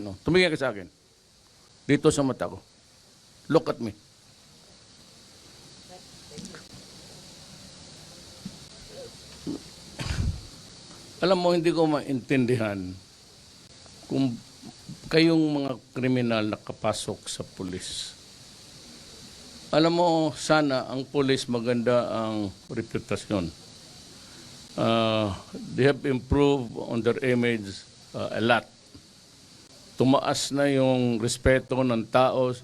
No, tumingin ka sa akin. Dito sa mata ko. Look at me. Alam mo, hindi ko maintindihan kung kayong mga kriminal nakapasok sa pulis. Alam mo, sana ang pulis maganda ang reputasyon. They have improved on their image a lot. Tumaas na yung respeto ng tao,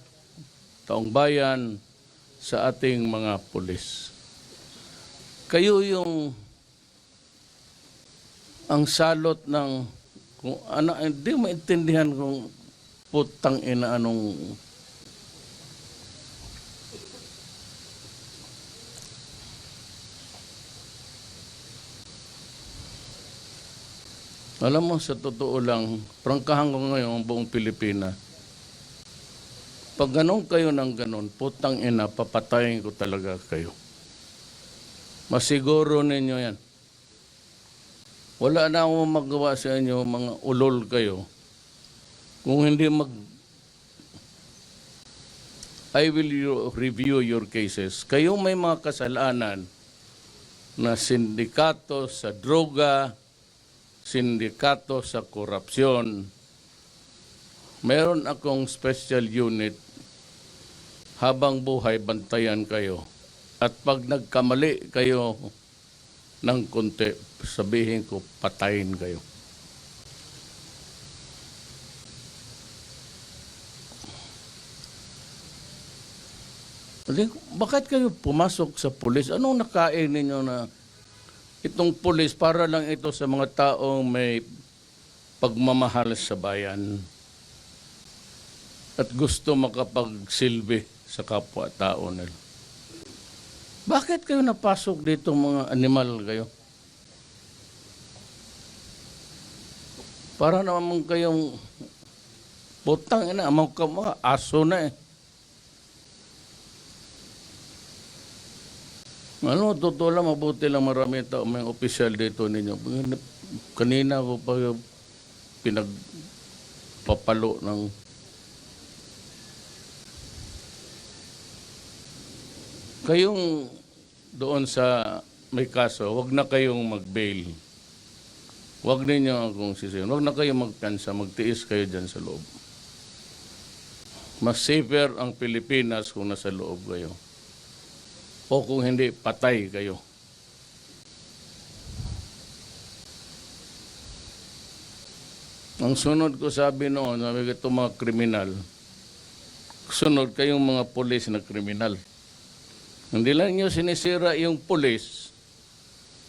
taong bayan sa ating mga pulis. Kayo yung ang salot ng kung ano, hindi maintindihan kung putang ina anong alam mo, sa totoo lang, prangkahan ko ngayon ang buong Pilipinas. Pag ganun kayo ng ganun, putang ina, papatayin ko talaga kayo. Masiguro ninyo yan. Wala na akong magawa sa inyo, mga ulol kayo. Kung hindi I will review your cases. Kayong may mga kasalanan na sindikato sa droga, sindikato sa korupsyon. Meron akong special unit, habang buhay bantayan kayo. At pag nagkamali kayo ng konti, sabihin ko, patayin kayo. Bakit kayo pumasok sa pulis? Anong nakain ninyo na itong pulis para lang ito sa mga taong may pagmamahal sa bayan at gusto makapagsilbi sa kapwa-tao nila? Bakit kayo napasok dito mga animal kayo? Para naman kayong putang ina, mga aso na eh. Ano, totoo lang, mabuti lang marami tao, may opisyal dito ninyo. Kanina ko pa pinagpapalo ng kayong doon sa may kaso, wag na kayong mag-bail. Wag ninyo akong sisihin. Wag na kayong magkansa, magtiis kayo dyan sa loob. Mas safer ang Pilipinas kung nasa loob kayo. O kung hindi, patay kayo. Ang sunod ko sabi noon, sabi ko ito mga kriminal, sunod kayong mga pulis na kriminal. Hindi lang nyo sinisira yung pulis.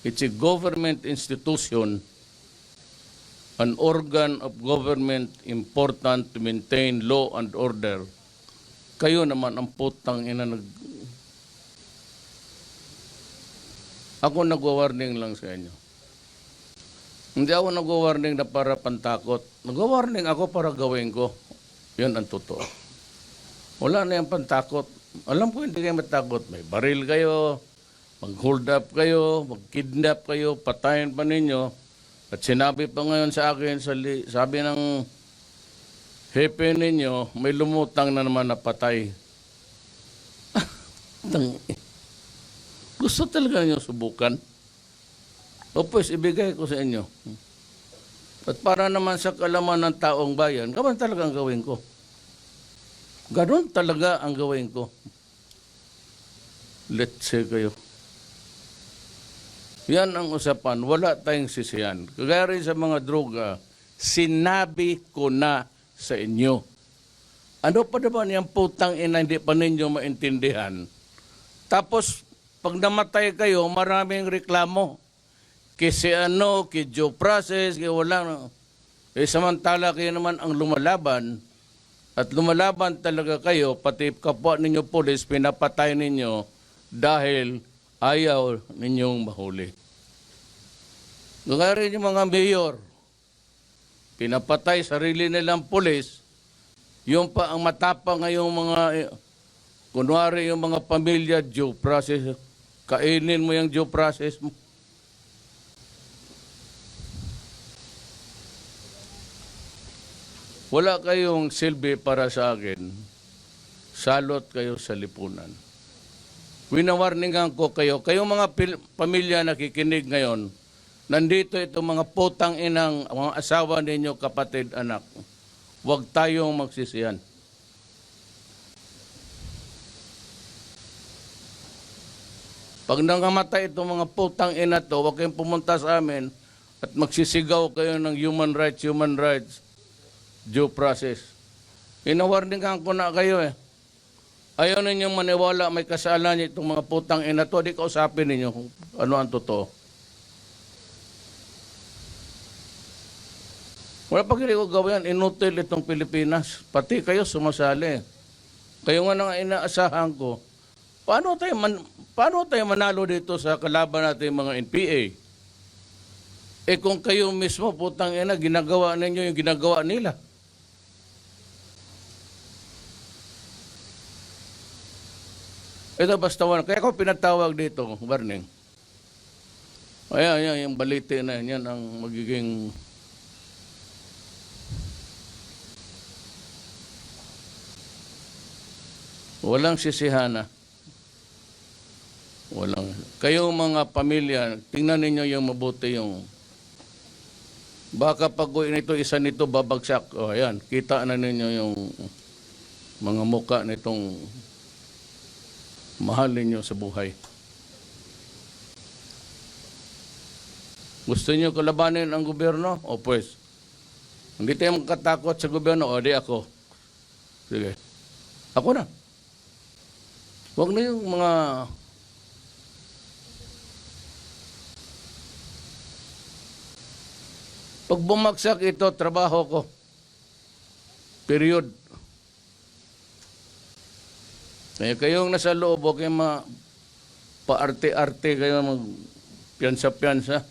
It's a government institution, an organ of government important to maintain law and order. Kayo naman ang putang ina Ako nagwa-warning lang sa inyo. Hindi ako nagwa-warning na para pantakot. Nagwa-warning ako para gawin ko. Yun ang totoo. Wala na yung pantakot. Alam ko hindi kayo matakot. May baril kayo, mag-hold up kayo, mag-kidnap kayo, patayin pa ninyo. At sinabi pa ngayon sa akin, sabi ng hepe ninyo, may lumutang na naman na patay. Gusto talaga niyo subukan? O pues, ibigay ko sa inyo. At para naman sa kalaman ng taong bayan, ganon talaga ang gawin ko. Ganon talaga ang gawin ko. Let's say kayo. Yan ang usapan. Wala tayong sisiyan. Kagaya rin sa mga droga, sinabi ko na sa inyo. Ano pa naman yung putang ina hindi pa ninyo maintindihan? Tapos, pag namatay kayo, maraming reklamo. Kasi ano, kay due process, kay wala. Samantala kayo naman ang lumalaban. At lumalaban talaga kayo, pati kapwa ninyo pulis, pinapatay ninyo dahil ayaw ninyong mahuli. Gaya rin yung mga mayor, pinapatay sarili nilang pulis, yung pa ang matapang ngayong mga, kunwari yung mga pamilya, due process, kainin mo yung due process mo. wala kayong silbi para sa akin, salot kayo sa lipunan. Winawarningan ko kayo, kayong mga pamilya nakikinig ngayon, nandito itong mga putang inang, mga asawa ninyo, kapatid, anak. Huwag tayong magsisiyan. Pag nangamatay itong mga putang ina to, huwag kayong pumunta sa amin at magsisigaw kayo ng human rights, due process. Inawarningan ko na kayo eh. Ayaw ninyong maniwala may kasalanan itong mga putang ina to, di kausapin ninyo kung ano ang totoo. Wala pag hindi ko gawin, inutil itong Pilipinas. Pati kayo sumasali. Kayo nga nang inaasahan ko, paano tayo manalo dito sa kalaban natin mga NPA? Eh kung kayo mismo, putang ina, ginagawa ninyo yung ginagawa nila. Ito basta wala. Kaya ako pinatawag dito, Barning. Ayan, yung balite na yan ang magiging... Walang sisihana. Walang. Kayong mga pamilya, tingnan ninyo yung mabuti yung... Baka pag nito, isa nito babagsak. O ayan, kita na ninyo yung mga muka nitong mahal ninyo sa buhay. Gusto niyo kalabanin ang gobyerno? O pues, hindi tayo makatakot sa gobyerno. O di ako. Sige. Ako na. Huwag na yung mga... Pag bumagsak ito, trabaho ko. Period. Eh, kayong nasa loob, huwag kayong paarte-arte kayo mag-piyansa-piyansa.